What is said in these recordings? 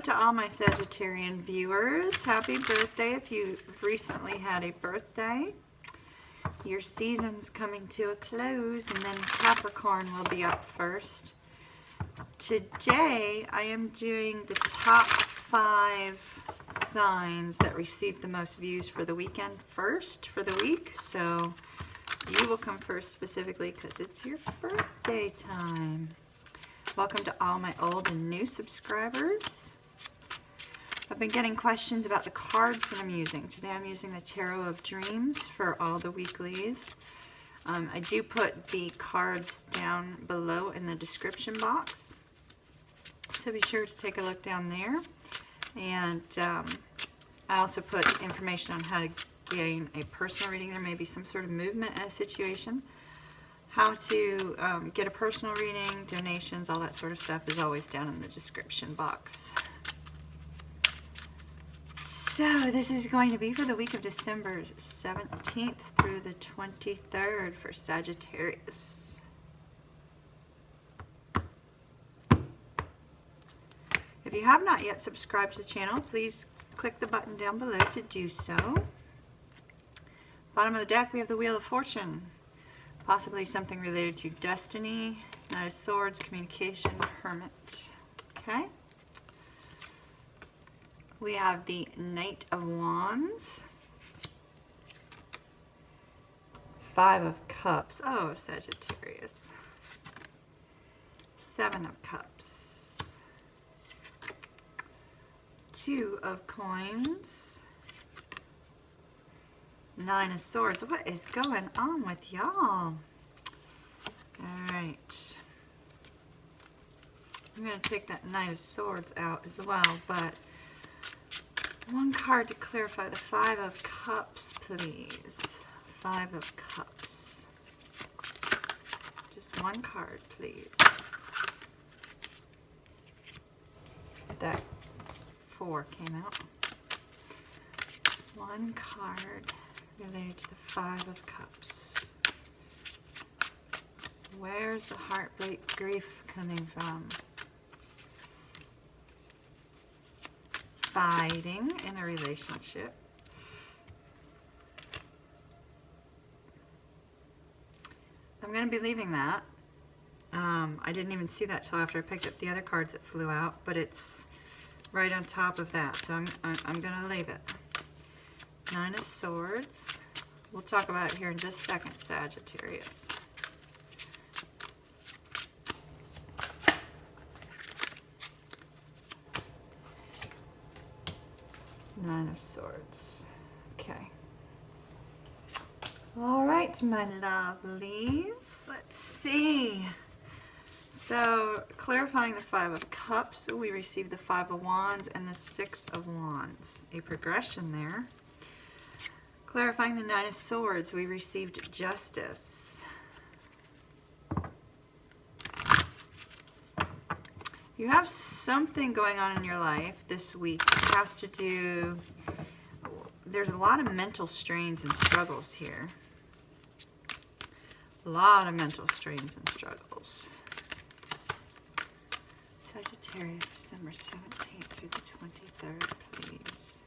to all my Sagittarian viewers. Happy birthday if you've recently had a birthday. Your season's coming to a close, and then Capricorn will be up first. Today, I am doing the top 5 signs that received the most views for the weekend first for the week. So you will come first specifically because it's your birthday time. Welcome to all my old and new subscribers. I've been getting questions about the cards that I'm using. Today I'm using the Tarot of Dreams for all the weeklies. I do put the cards down below in the description box, so be sure to take a look down there. And I also put information on how to gain a personal reading. There may be some sort of movement in a situation. How to get a personal reading, donations, all that sort of stuff is always down in the description box. So this is going to be for the week of December 17th through the 23rd for Sagittarius. If you have not yet subscribed to the channel, please click the button down below to do so. Bottom of the deck, we have the Wheel of Fortune. Possibly something related to destiny, Knight of Swords, communication, Hermit. Okay. We have the Knight of Wands. 5 of Cups. Oh, Sagittarius. 7 of Cups. 2 of Coins. 9 of Swords. What is going on with y'all? Alright. I'm going to take that Knight of Swords out as well, but one card to clarify the 5 of Cups, please. 5 of Cups. Just one card, please. That 4 came out. One card related to the 5 of Cups. Where's the heartbreak grief coming from? Fighting in a relationship. I'm going to be leaving that. I didn't even see that till after I picked up the other cards that flew out, but it's right on top of that, so I'm going to leave it. 9 of Swords. We'll talk about it here in just a second, Sagittarius. Nine of Swords. Okay. All right, my lovelies. Let's see. So, clarifying the 5 of Cups, we received the 5 of Wands and the 6 of Wands. A progression there. Clarifying the 9 of Swords, we received Justice. You have something going on in your life this week. It has to do, there's a lot of mental strains and struggles here. A lot of mental strains and struggles. Sagittarius, December 17th through the 23rd, please.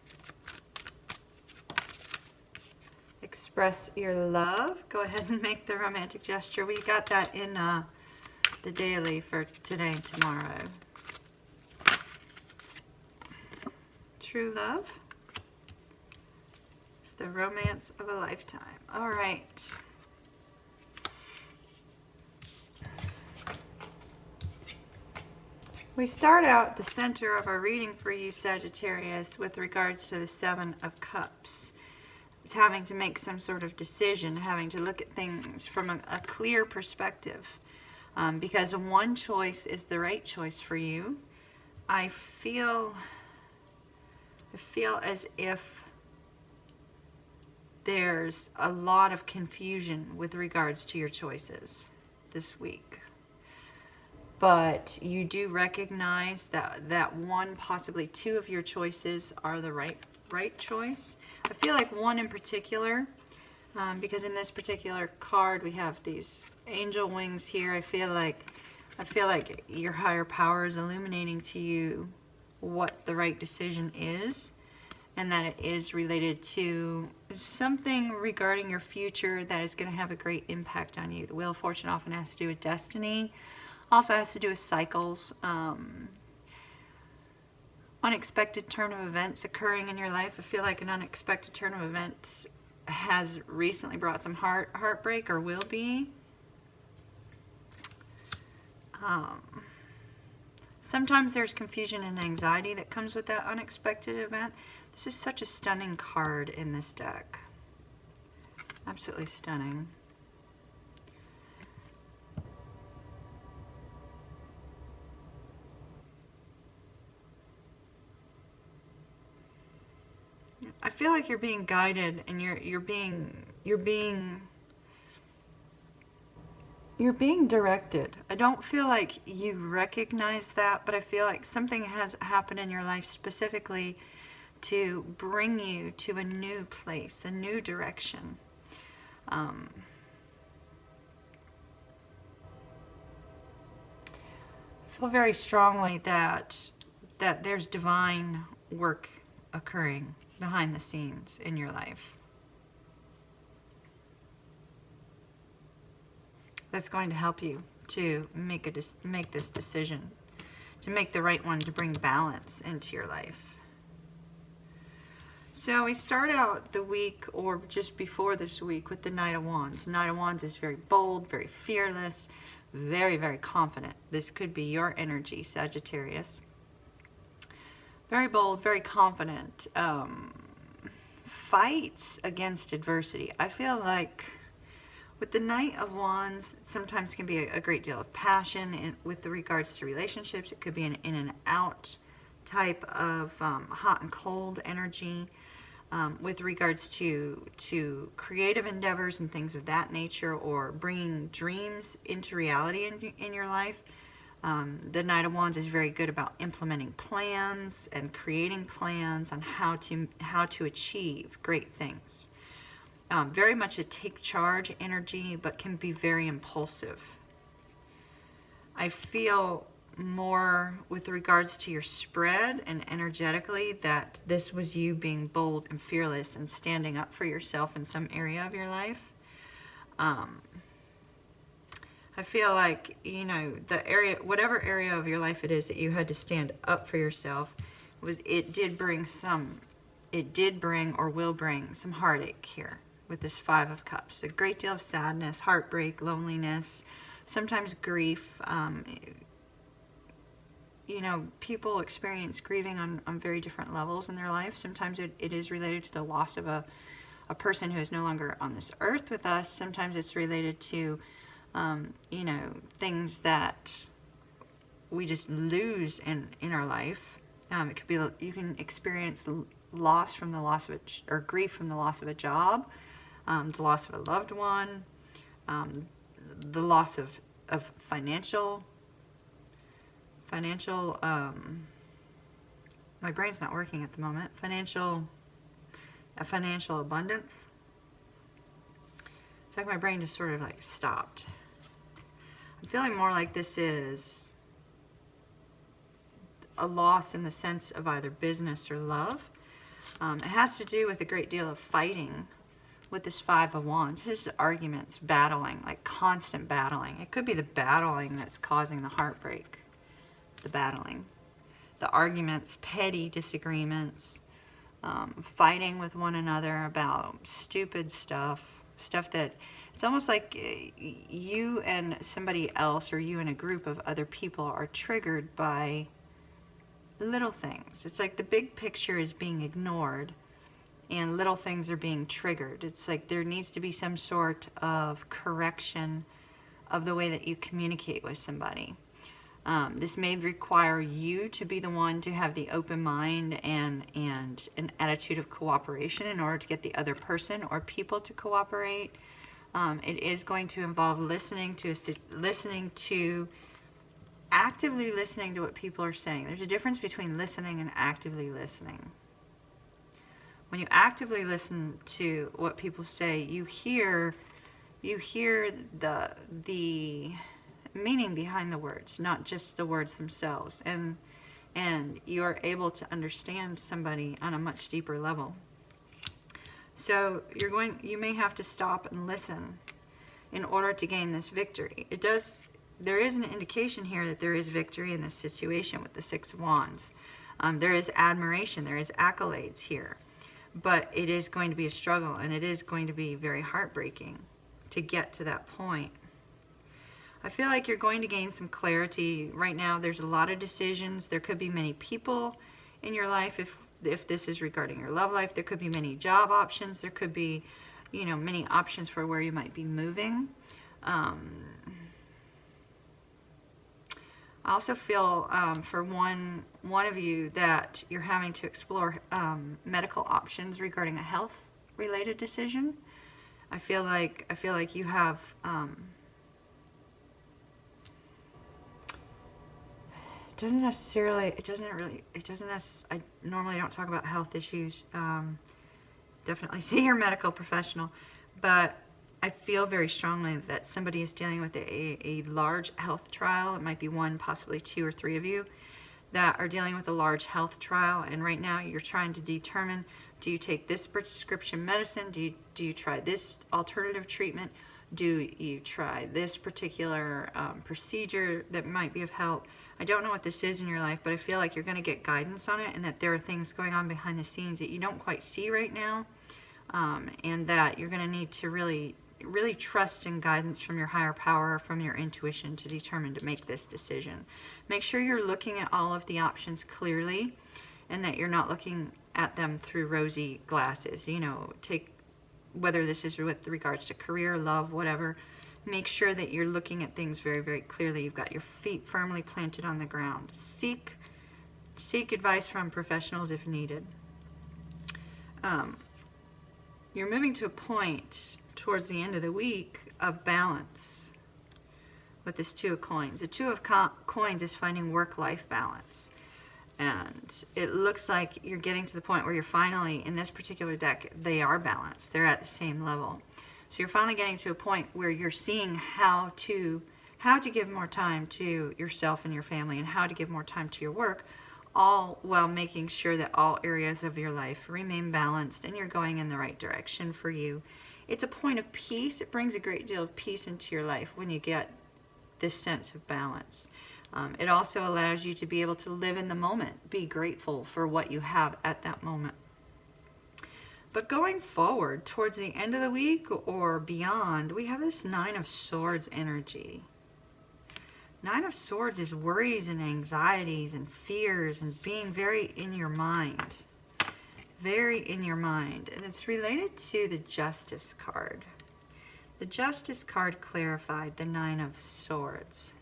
Express your love. Go ahead and make the romantic gesture. We got that in the daily for today and tomorrow. True love. It's the romance of a lifetime. All right. We start out the center of our reading for you, Sagittarius, with regards to the 7 of Cups. It's having to make some sort of decision, having to look at things from a clear perspective. Because one choice is the right choice for you. I feel as if there's a lot of confusion with regards to your choices this week. But you do recognize that one, possibly 2 of your choices are the right choice. I feel like one in particular, because in this particular card we have these angel wings here. I feel like your higher power is illuminating to you what the right decision is, and that it is related to something regarding your future that is going to have a great impact on you. The Wheel of Fortune often has to do with destiny, also has to do with cycles, unexpected turn of events occurring in your life. I feel like an unexpected turn of events has recently brought some heartbreak, or will be. Sometimes there's confusion and anxiety that comes with that unexpected event. This is such a stunning card in this deck. Absolutely stunning. I feel like you're being guided, and you're being directed. I don't feel like you recognize that, but I feel like something has happened in your life specifically to bring you to a new place, a new direction. I feel very strongly that there's divine work occurring behind the scenes in your life that's going to help you to make this decision, to make the right one, to bring balance into your life. So we start out the week, or just before this week, with the Knight of Wands. Knight of Wands is very bold, very fearless, very, very confident. This could be your energy, Sagittarius. Very bold, very confident. Fights against adversity. I feel like with the Knight of Wands, sometimes can be a great deal of passion with regards to relationships. It could be an in and out type of hot and cold energy. With regards to creative endeavors and things of that nature, or bringing dreams into reality in your life. The Knight of Wands is very good about implementing plans and creating plans on how to achieve great things. Very much a take charge energy, but can be very impulsive. I feel more with regards to your spread and energetically that this was you being bold and fearless and standing up for yourself in some area of your life. I feel like, you know, the area, whatever area of your life it is that you had to stand up for yourself, it did bring or will bring some heartache here with this Five of Cups. A great deal of sadness, heartbreak, loneliness, sometimes grief. You know, people experience grieving on very different levels in their life. Sometimes it is related to the loss of a person who is no longer on this earth with us. Sometimes it's related to, you know, things that we just lose in our life. It could be, you can experience loss from the loss of or grief from the loss of a job, the loss of a loved one, the loss of financial, my brain's not working at the moment, financial abundance. It's like my brain just sort of like stopped. I'm feeling more like this is a loss in the sense of either business or love. It has to do with a great deal of fighting with this Five of Wands. This is arguments, battling, like constant battling. It could be the battling that's causing the heartbreak. The battling, the arguments, petty disagreements, fighting with one another about stupid stuff that it's almost like you and somebody else, or you and a group of other people, are triggered by little things. It's like the big picture is being ignored and little things are being triggered. It's like there needs to be some sort of correction of the way that you communicate with somebody. This may require you to be the one to have the open mind and an attitude of cooperation in order to get the other person or people to cooperate. It is going to involve actively listening to what people are saying. There's a difference between listening and actively listening. When you actively listen to what people say, you hear the meaning behind the words, not just the words themselves. And and you're able to understand somebody on a much deeper level. So you may have to stop and listen in order to gain this victory. There is an indication here that there is victory in this situation with the Six of Wands. There is admiration, there is accolades here, but it is going to be a struggle, and it is going to be very heartbreaking to get to that point. I feel like you're going to gain some clarity. Right now, there's a lot of decisions. There could be many people in your life. If this is regarding your love life, there could be many job options. There could be, many options for where you might be moving. I also feel for one of you that you're having to explore medical options regarding a health-related decision. I feel like you have. I normally don't talk about health issues. Definitely see your medical professional, but I feel very strongly that somebody is dealing with a large health trial. It might be one, possibly two or three of you that are dealing with a large health trial, and right now you're trying to determine, do you take this prescription medicine? Do you try this alternative treatment? Do you try this particular procedure that might be of help? I don't know what this is in your life, but I feel like you're going to get guidance on it, and that there are things going on behind the scenes that you don't quite see right now, and that you're going to need to really trust in guidance from your higher power, from your intuition, to determine to make this decision. Make sure you're looking at all of the options clearly, and that you're not looking at them through rosy glasses. Whether this is with regards to career, love, whatever, make sure that you're looking at things very, very clearly. You've got your feet firmly planted on the ground. Seek advice from professionals if needed. You're moving to a point towards the end of the week of balance with this Two of Coins. The Two of Coins is finding work-life balance. And it looks like you're getting to the point where you're finally, in this particular deck, they are balanced. They're at the same level. So you're finally getting to a point where you're seeing how to give more time to yourself and your family, and how to give more time to your work, all while making sure that all areas of your life remain balanced and you're going in the right direction for you. It's a point of peace. It brings a great deal of peace into your life when you get this sense of balance. It also allows you to be able to live in the moment, be grateful for what you have at that moment. But going forward, towards the end of the week or beyond, we have this Nine of Swords energy. Nine of Swords is worries and anxieties and fears and being very in your mind. Very in your mind. And it's related to the Justice card. The Justice card clarified the Nine of Swords.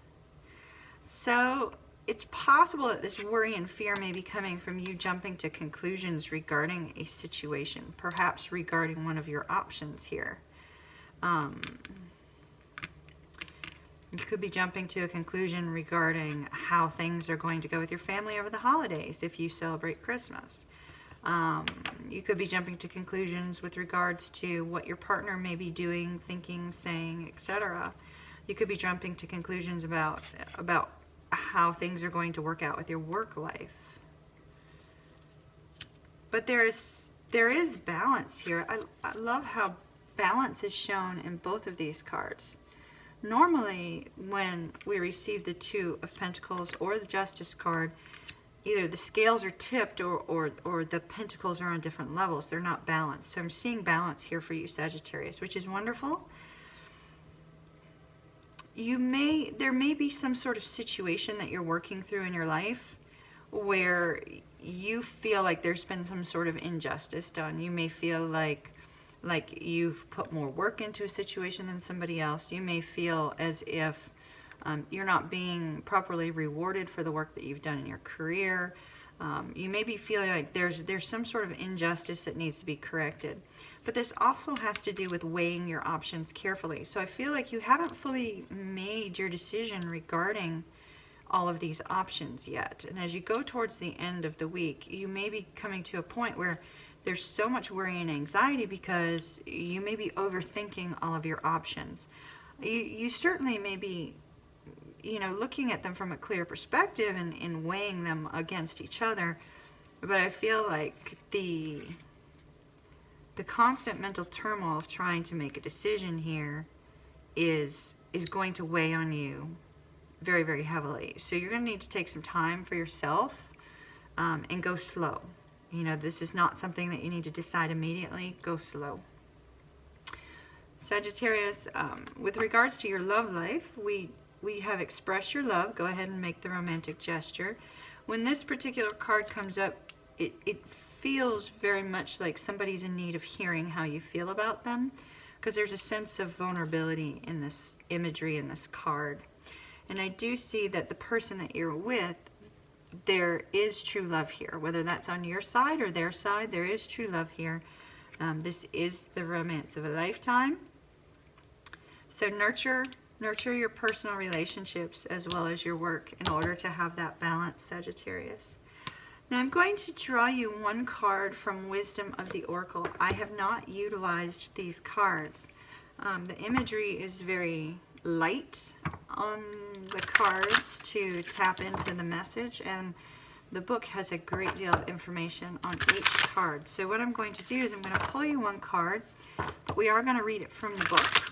So it's possible that this worry and fear may be coming from you jumping to conclusions regarding a situation, perhaps regarding one of your options here. You could be jumping to a conclusion regarding how things are going to go with your family over the holidays if you celebrate Christmas. You could be jumping to conclusions with regards to what your partner may be doing, thinking, saying, etc. You could be jumping to conclusions about how things are going to work out with your work life. But there is balance here. I love how balance is shown in both of these cards. Normally, when we receive the Two of Pentacles or the Justice card, either the scales are tipped or the pentacles are on different levels. They're not balanced. So I'm seeing balance here for you, Sagittarius, which is wonderful. There may be some sort of situation that you're working through in your life where you feel like there's been some sort of injustice done. You may feel like you've put more work into a situation than somebody else. You may feel as if you're not being properly rewarded for the work that you've done in your career. You may be feeling like there's some sort of injustice that needs to be corrected. But this also has to do with weighing your options carefully. So I feel like you haven't fully made your decision regarding all of these options yet. And as you go towards the end of the week, you may be coming to a point where there's so much worry and anxiety because you may be overthinking all of your options. You certainly may be you know, looking at them from a clear perspective and weighing them against each other. But I feel like the constant mental turmoil of trying to make a decision here is going to weigh on you very, very heavily. So you're going to need to take some time for yourself and go slow. You know, this is not something that you need to decide immediately. Go slow. Sagittarius, with regards to your love life, we have express your love. Go ahead and make the romantic gesture. When this particular card comes up, it feels very much like somebody's in need of hearing how you feel about them, because there's a sense of vulnerability in this imagery in this card. And I do see that the person that you're with, there is true love here. Whether that's on your side or their side, there is true love here. This is the romance of a lifetime. So nurture your personal relationships as well as your work in order to have that balance, Sagittarius. Now I'm going to draw you one card from Wisdom of the Oracle. I have not utilized these cards. The imagery is very light on the cards to tap into the message, and the book has a great deal of information on each card. So what I'm going to do is I'm going to pull you one card, but we are going to read it from the book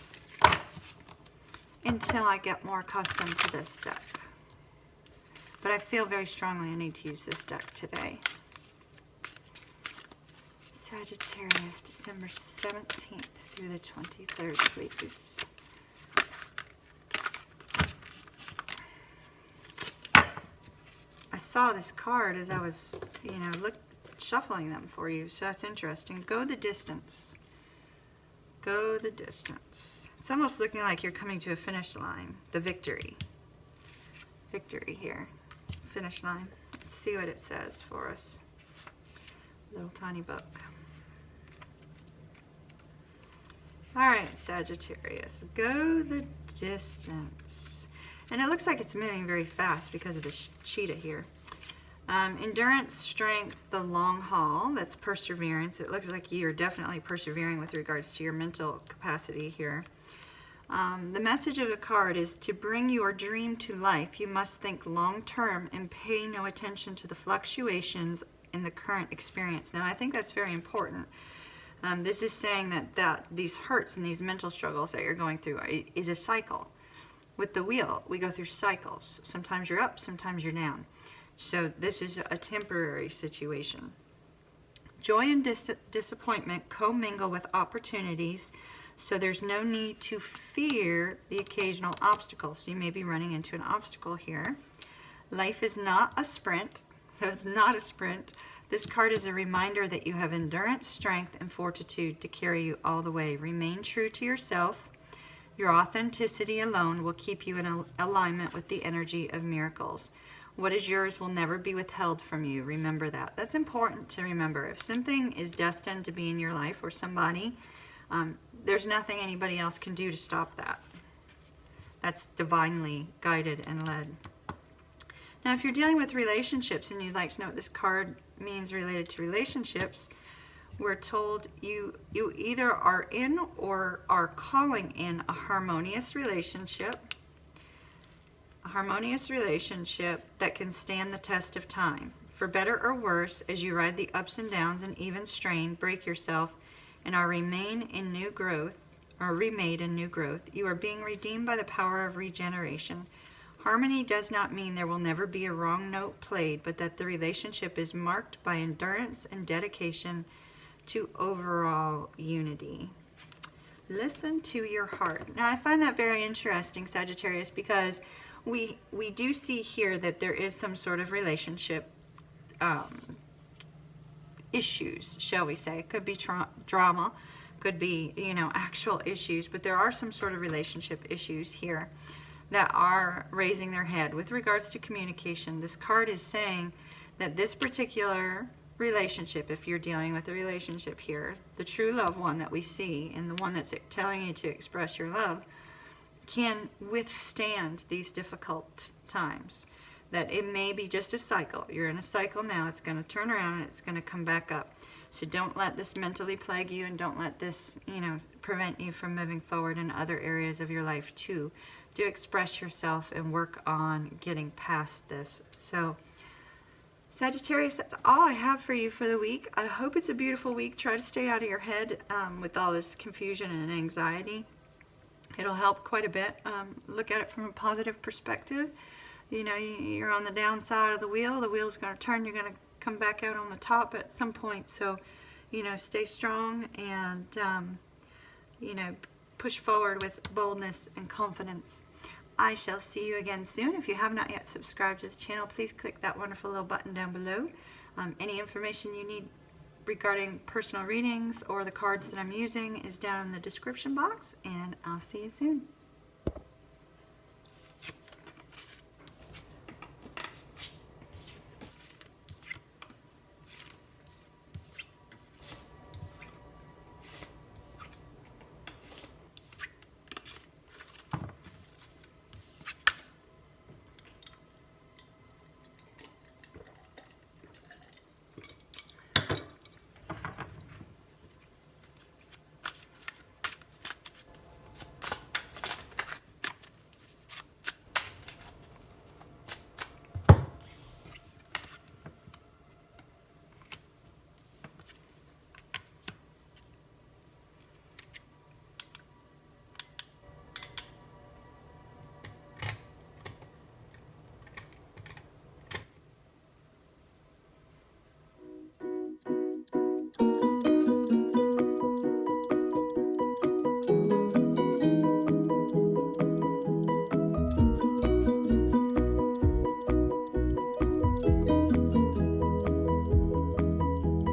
until I get more accustomed to this deck. But I feel very strongly I need to use this deck today. Sagittarius, December 17th through the 23rd, please. I saw this card as I was, you know, shuffling them for you, so that's interesting. Go the distance. Go the distance. It's almost looking like you're coming to a finish line. The victory. Victory here. Finish line. Let's see what it says for us. Little tiny book. Alright, Sagittarius. Go the distance. And it looks like it's moving very fast because of the cheetah here. Endurance, strength, the long haul. That's perseverance. It looks like you're definitely persevering with regards to your mental capacity here. The message of the card is to bring your dream to life, you must think long term and pay no attention to the fluctuations in the current experience. Now, I think that's very important. This is saying that these hurts and these mental struggles that you're going through is a cycle. With the wheel, we go through cycles. Sometimes you're up, sometimes you're down. So this is a temporary situation. Joy and disappointment commingle with opportunities, so there's no need to fear the occasional obstacle. So you may be running into an obstacle here. Life is not a sprint, so it's not a sprint. This card is a reminder that you have endurance, strength, and fortitude to carry you all the way. Remain true to yourself. Your authenticity alone will keep you in alignment with the energy of miracles. What is yours will never be withheld from you. Remember that. That's important to remember. If something is destined to be in your life or somebody, there's nothing anybody else can do to stop that. That's divinely guided and led. Now, if you're dealing with relationships and you'd like to know what this card means related to relationships, we're told you either are in or are calling in a harmonious relationship that can stand the test of time. For better or worse, as you ride the ups and downs and even strain, break yourself, and are remade in new growth, you are being redeemed by the power of regeneration. Harmony does not mean there will never be a wrong note played, but that the relationship is marked by endurance and dedication to overall unity. Listen to your heart. Now, I find that very interesting, Sagittarius, because we do see here that there is some sort of relationship issues, shall we say. It could be drama, could be, you know, actual issues, but there are some sort of relationship issues here that are raising their head with regards to communication. This card is saying that this particular relationship, if you're dealing with a relationship here, the true love one that we see and the one that's telling you to express your love, can withstand these difficult times. That it may be just a cycle. You're in a cycle now. It's going to turn around and it's going to come back up. So don't let this mentally plague you, and don't let this, you know, prevent you from moving forward in other areas of your life too. Do express yourself and work on getting past this. So Sagittarius, that's all I have for you for the week. I hope it's a beautiful week. Try to stay out of your head with all this confusion and anxiety. It'll help quite a bit. Look at it from a positive perspective. You know, you're on the downside of the wheel's going to turn, you're going to come back out on the top at some point. So, you know, stay strong and, you know, push forward with boldness and confidence. I shall see you again soon. If you have not yet subscribed to the channel, please click that wonderful little button down below. Any information you need regarding personal readings or the cards that I'm using is down in the description box, and I'll see you soon.